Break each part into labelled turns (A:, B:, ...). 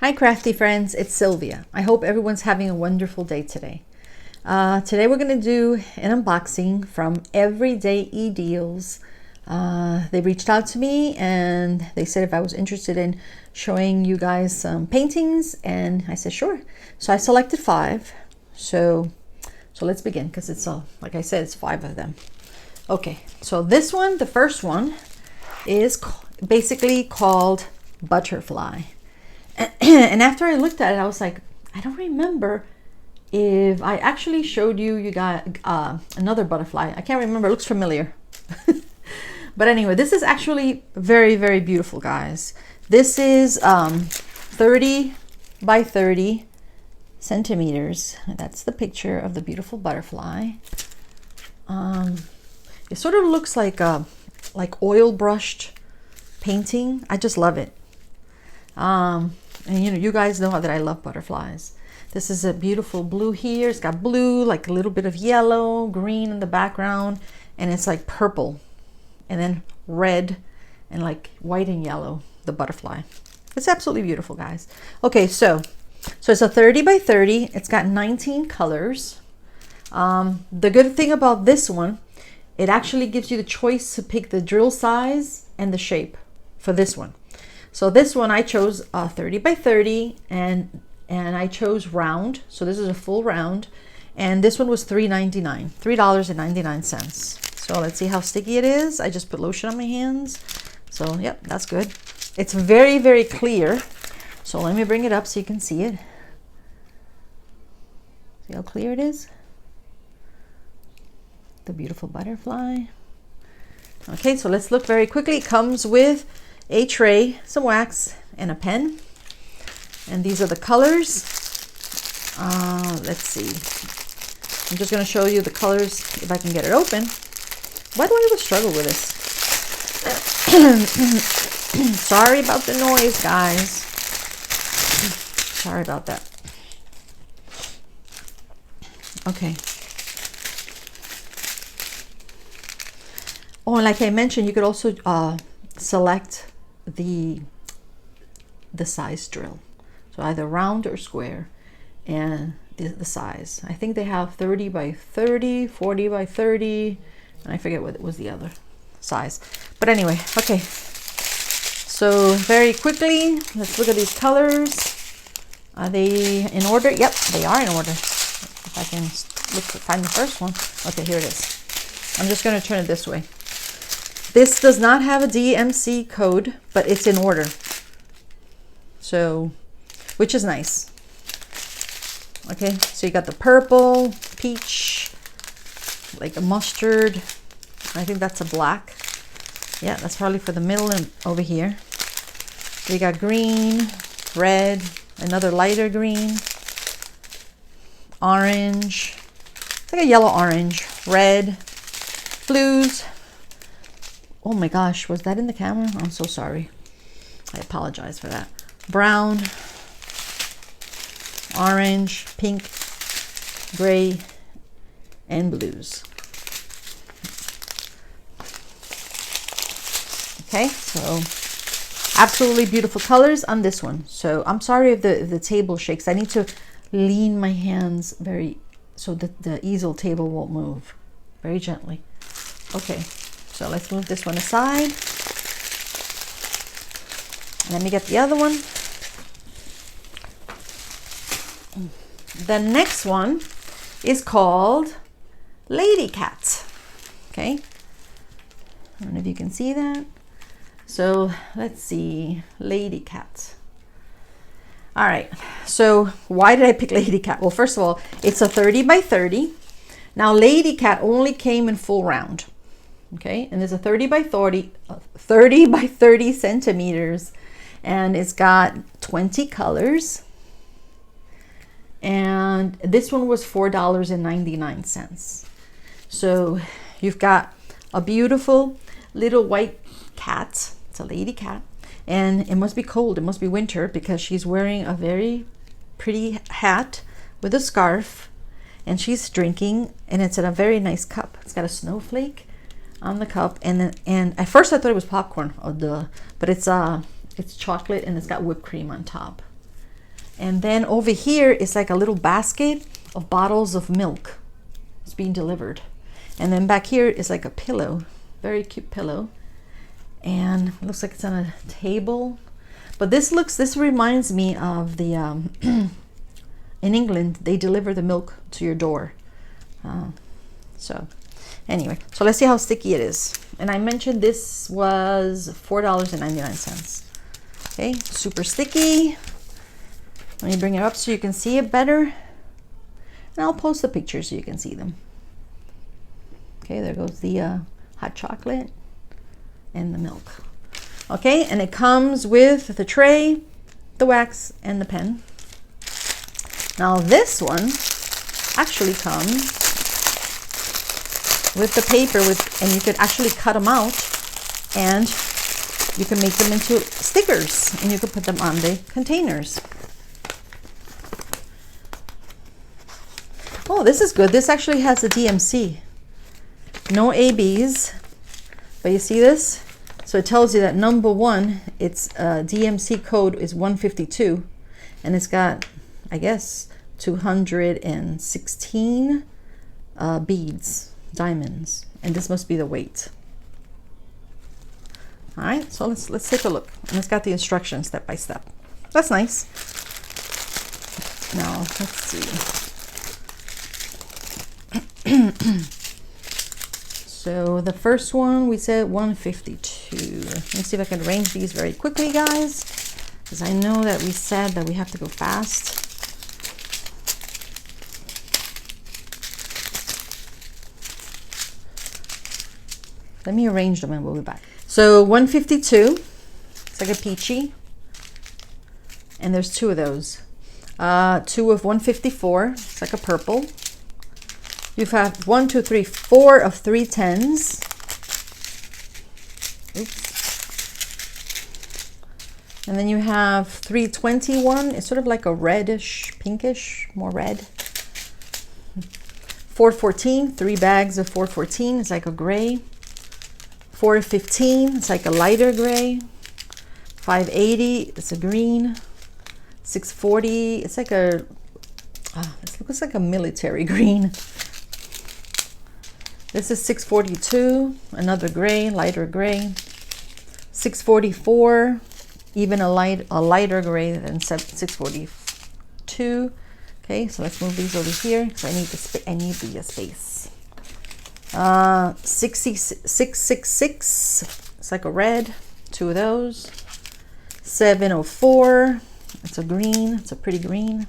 A: Hi Crafty Friends, it's Sylvia. I hope everyone's having a wonderful day today. Today we're going to do an unboxing from Everydayedeals. They reached out to me and they said if I was interested in showing you guys some paintings, and I said sure. So I selected 5. So let's begin, because it's like I said, it's 5 of them. Okay, so this one, the first one, is basically called Butterfly. And after I looked at it, I was like, I don't remember if I actually showed you. You got another butterfly. I can't remember. It looks familiar. But anyway, this is actually very, very beautiful, guys. This is 30 by 30 centimeters. That's the picture of the beautiful butterfly. It sort of looks like oil brushed painting. I just love it. And you guys know that I love butterflies. This is a beautiful blue here. It's got blue, like a little bit of yellow, green in the background, and it's like purple, and then red and like white and yellow, the butterfly. It's absolutely beautiful, guys. Okay, so it's a 30 by 30. It's got 19 colors. The good thing about this one, it actually gives you the choice to pick the drill size and the shape for this one. So this one I chose 30 by 30, and I chose round. So this is a full round, and this one was $3.99. So let's see how sticky it is. I just put lotion on my hands. So yep, that's good. It's very, very clear. So let me bring it up so you can see it. See how clear it is? The beautiful butterfly. Okay, so let's look very quickly. It comes with a tray, some wax, and a pen. And these are the colors. Let's see. I'm just going to show you the colors if I can get it open. Why do I always struggle with this? Sorry about the noise, guys. Sorry about that. Okay. Oh, and like I mentioned, you could also select the size drill, so either round or square, and the size. I think they have 30 by 30, 40 by 30, and I forget what was the other size. But anyway, okay, so very quickly, let's look at these colors. Are they in order? Yep, they are in order. If I can find the first one. Okay, here it is. I'm just going to turn it this way. This does not have a DMC code, but it's in order. So, which is nice. Okay, so you got the purple, peach, like a mustard. I think that's a black. Yeah, that's probably for the middle and over here. You got green, red, another lighter green, orange. It's like a yellow orange, red, blues. Oh my gosh, was that in the camera? I'm so sorry. I apologize for that. Brown, orange, pink, gray, and blues. Okay, so absolutely beautiful colors on this one. So I'm sorry if the table shakes. I need to lean my hands so that the easel table won't move, very gently. Okay. So let's move this one aside. Let me get the other one. The next one is called Lady Cat. Okay. I don't know if you can see that. So let's see, Lady Cat. All right. So why did I pick Lady Cat? Well, first of all, it's a 30 by 30. Now Lady Cat only came in full round. Okay, and there's a 30 by 30 centimeters, and it's got 20 colors, and this one was $4.99. So you've got a beautiful little white cat. It's a lady cat, and it must be cold. It must be winter, because she's wearing a very pretty hat with a scarf, and she's drinking, and it's in a very nice cup. It's got a snowflake on the cup, and at first I thought it was popcorn, but it's chocolate, and it's got whipped cream on top. And then over here is like a little basket of bottles of milk. It's being delivered. And then back here is like a pillow, very cute pillow. And it looks like it's on a table. But this reminds me of the, in England, they deliver the milk to your door. So anyway, so let's see how sticky it is. And I mentioned this was $4.99. Okay, super sticky. Let me bring it up so you can see it better. And I'll post the pictures so you can see them. Okay, there goes the hot chocolate and the milk. Okay, and it comes with the tray, the wax, and the pen. Now this one actually comes with the paper, and you could actually cut them out, and you can make them into stickers, and you can put them on the containers. Oh, this is good. This actually has a DMC. No ABs, but you see this? So it tells you that number one, its DMC code is 152, and it's got, I guess, 216 beads, diamonds, and this must be the weight. All right, so let's take a look. And it's got the instructions step by step. That's nice. Now let's see. So the first one we said 152. Let me see if I can arrange these very quickly, guys, because I know that we said that we have to go fast. Let me arrange them and we'll be back. So 152, it's like a peachy, and there's two of those. Two of 154, it's like a purple. You've had 4 of 310s. Oops. And then you have 321. It's sort of like a reddish, pinkish, more red. 414, 3 bags of 414. It's like a gray. 415, it's like a lighter gray. 580, it's a green. 640, it's like a, it looks like a military green. This is 642, another gray, lighter gray. 644, even a lighter gray than 642. Okay, so let's move these over here because I need the space. 666, it's like a red, 2 of those. 704, it's a green, it's a pretty green.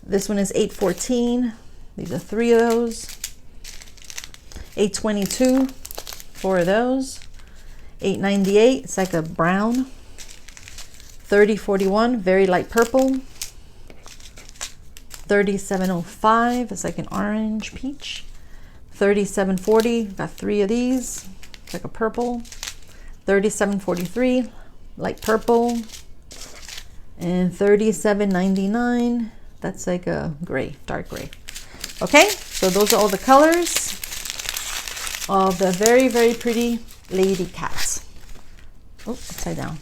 A: This one is 814, these are 3 of those. 822, 4 of those. 898, it's like a brown. 3041, very light purple. 3705, it's like an orange peach. 3740, got 3 of these, it's like a purple. 3743, light purple. And 3799, that's like a gray, dark gray. Okay, so those are all the colors of the very, very pretty lady cats. Oh, upside down.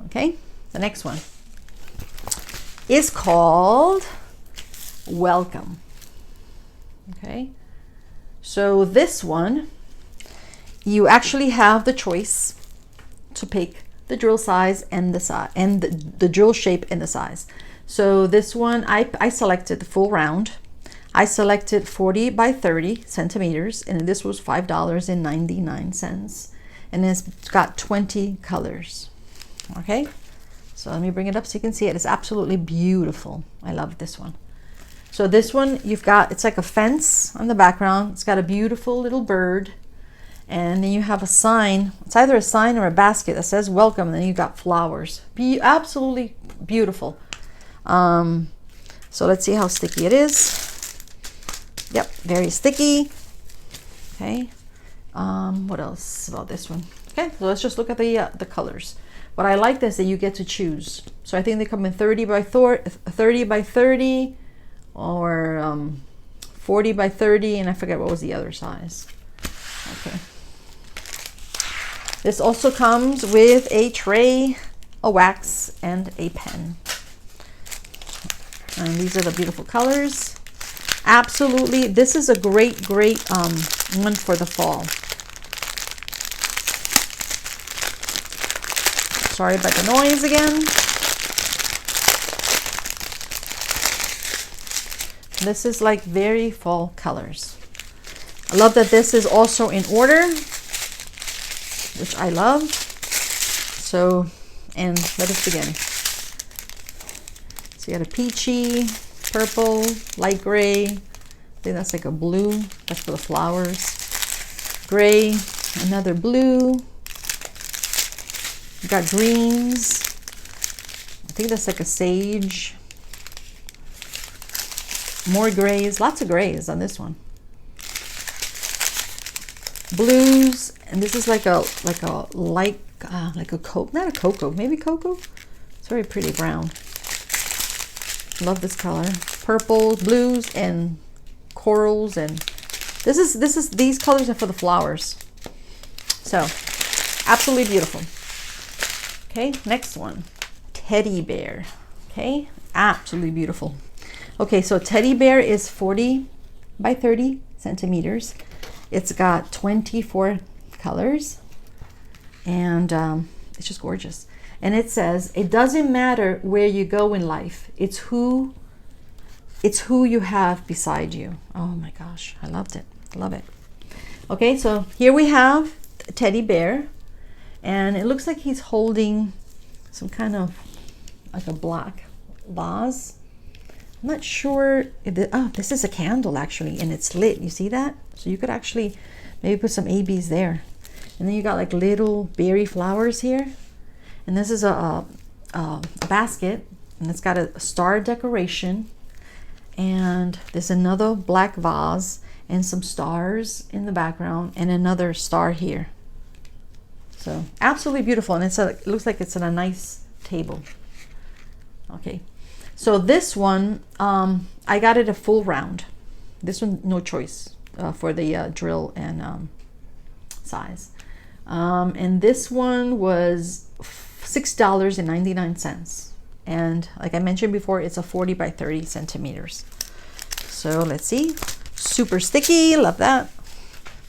A: Okay, the next one is called Welcome. Okay, so this one, you actually have the choice to pick the drill size and the size and the drill shape and the size. So this one, I selected the full round. I selected 40 by 30 centimeters, and this was $5.99, and it's got 20 colors. Okay, so let me bring it up so you can see it. It's absolutely beautiful. I love this one. So this one, you've got, it's like a fence on the background. It's got a beautiful little bird, and then you have a sign. It's either a sign or a basket that says welcome, and then you got flowers. Absolutely beautiful. So let's see how sticky it is. Yep, very sticky. Okay, what else about this one? Okay, so let's just look at the colors. What I like is that you get to choose. So I think they come in 30 by 30 or 40 by 30, and I forget what was the other size. Okay. This also comes with a tray, a wax, and a pen. And these are the beautiful colors. Absolutely, this is a great one for the fall. Sorry about the noise again. This is like very fall colors. I love that this is also in order, which I love. So, and let us begin. So you got a peachy, purple, light gray. I think that's like a blue. That's for the flowers. Gray, another blue. You got greens. I think that's like a sage. More grays, lots of grays on this one. Blues, and this is like a light, like a cocoa, not a cocoa, maybe cocoa. It's very pretty brown. Love this color. Purples, blues, and corals, and these colors are for the flowers. So absolutely beautiful. Okay, next one, teddy bear. Okay, absolutely beautiful. Okay, so teddy bear is 40 by 30 centimeters. It's got 24 colors, and it's just gorgeous. And it says, it doesn't matter where you go in life. It's who you have beside you. Oh my gosh, I loved it. Love it. Okay, so here we have a teddy bear, and it looks like he's holding some kind of like a black vase. I'm not sure if oh, this is a candle actually, and it's lit. You see that? So you could actually maybe put some ABs there. And then you got like little berry flowers here. And this is a basket, and it's got a star decoration. And there's another black vase and some stars in the background, and another star here. So absolutely beautiful, and it looks like it's on a nice table. Okay, so this one, I got it a full round. This one, no choice for the drill and size. And this one was $6.99. And like I mentioned before, it's a 40 by 30 centimeters. So let's see. Super sticky, love that.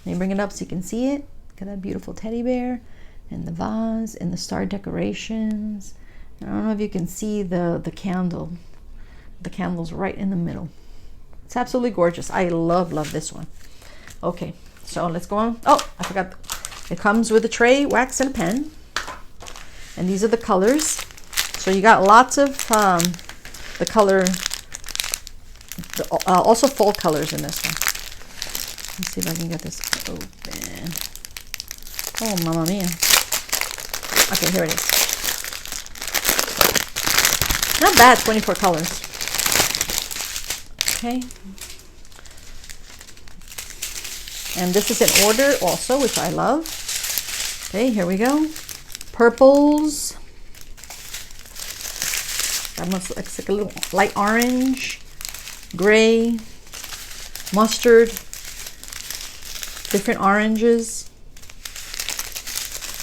A: Let me bring it up so you can see it. Look at that beautiful teddy bear and the vase and the star decorations. I don't know if you can see the candle. The candle's right in the middle. It's absolutely gorgeous. I love this one. Okay, so let's go on. Oh, I forgot. It comes with a tray, wax, and a pen. And these are the colors. So you got lots of the color, also fall colors in this one. Let's see if I can get this open. Oh, mamma mia. Okay, here it is. Not bad, 24 colors. Okay. And this is in order also, which I love. Okay, here we go. Purples. That looks like a little light orange, gray, mustard, different oranges,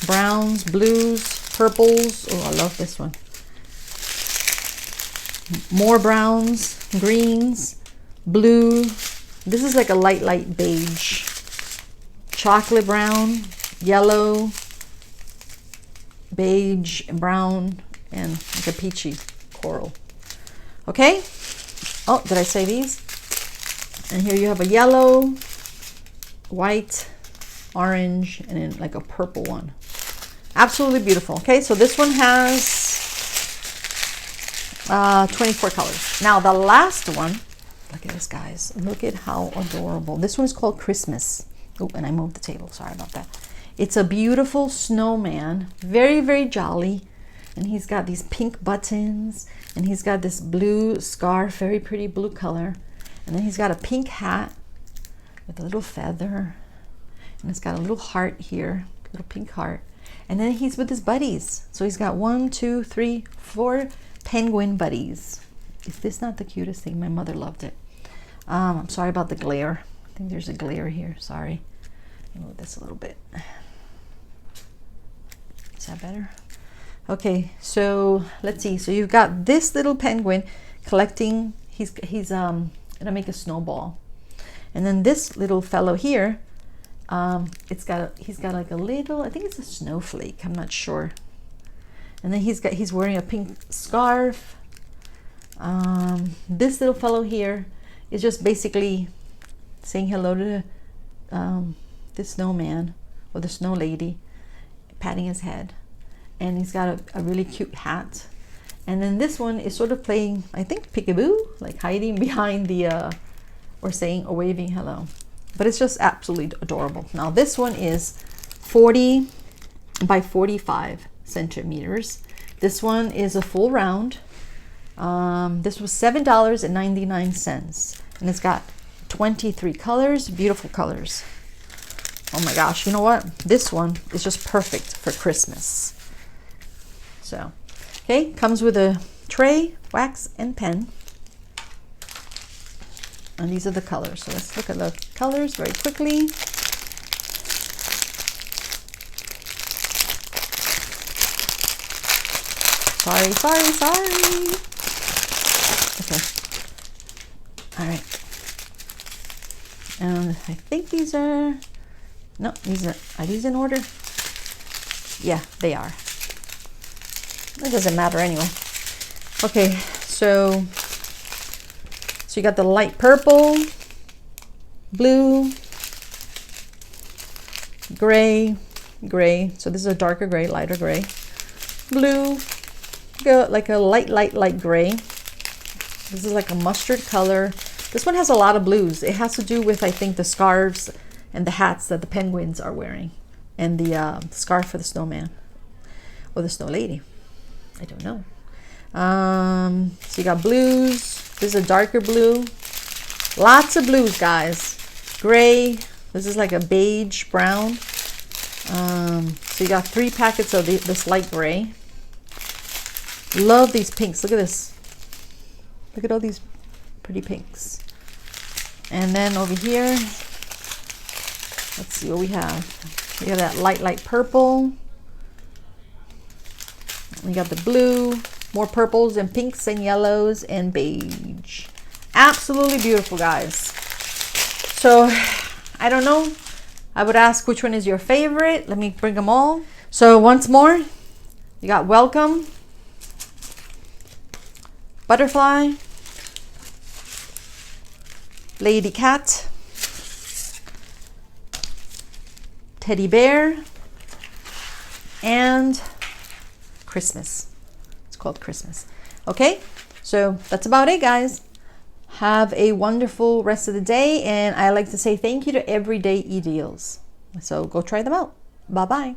A: browns, blues, purples. Oh, I love this one. More browns, greens, blue. This is like a light beige, chocolate brown, yellow, beige, brown, and like a peachy coral. Okay. Oh, did I say these? And here you have a yellow, white, orange, and then like a purple one. Absolutely beautiful. Okay, so this one has 24 colors. Now the last one, look at this, guys. Look at how adorable. This one is called Christmas. Oh, and I moved the table. Sorry about that. It's a beautiful snowman. Very, very jolly. And he's got these pink buttons. And he's got this blue scarf. Very pretty blue color. And then he's got a pink hat with a little feather. And it's got a little heart here. Little pink heart. And then he's with his buddies. So he's got 1, 2, 3, 4 penguin buddies. Is this not the cutest thing? My mother loved it. I'm sorry about the glare. I think there's a glare here. Sorry. Let me move this a little bit. Is that better? Okay, so let's see. So you've got this little penguin collecting. He's gonna make a snowball. And then this little fellow here, he's got like a little, I think it's a snowflake, I'm not sure. And then he's wearing a pink scarf. This little fellow here is just basically saying hello to the snowman or the snow lady, patting his head. And he's got a really cute hat. And then this one is sort of playing, I think, peekaboo, like hiding behind the, or saying or waving hello. But it's just absolutely adorable. Now this one is 40 by 45 centimeters. This one is a full round. This was $7.99, and it's got 23 colors, beautiful colors. Oh my gosh, you know what? This one is just perfect for Christmas. So, okay, comes with a tray, wax, and pen. And these are the colors. So let's look at the colors very quickly. Sorry. Okay. All right. And I think these are, no, are these in order? Yeah, they are. It doesn't matter anyway. Okay, so you got the light purple, blue, gray. So this is a darker gray, lighter gray. Blue, like a light gray. This is like a mustard color. This one has a lot of blues. It has to do with, I think, the scarves and the hats that the penguins are wearing, and the scarf for the snowman or the snow lady. I don't know. So you got blues. This is a darker blue. Lots of blues, guys. Gray. This is like a beige brown. So you got 3 packets of this light gray. Love these pinks. Look at this. Look at all these pretty pinks. And then over here, let's see what we have. We have that light purple. We got the blue, more purples and pinks and yellows and beige. Absolutely beautiful, guys. So I don't know. I would ask which one is your favorite. Let me bring them all. So once more, you got welcome, butterfly, lady cat, teddy bear, and Christmas. It's called Christmas. Okay, so that's about it, guys. Have a wonderful rest of the day, and I like to say thank you to Everyday Deals. So go try them out. Bye bye.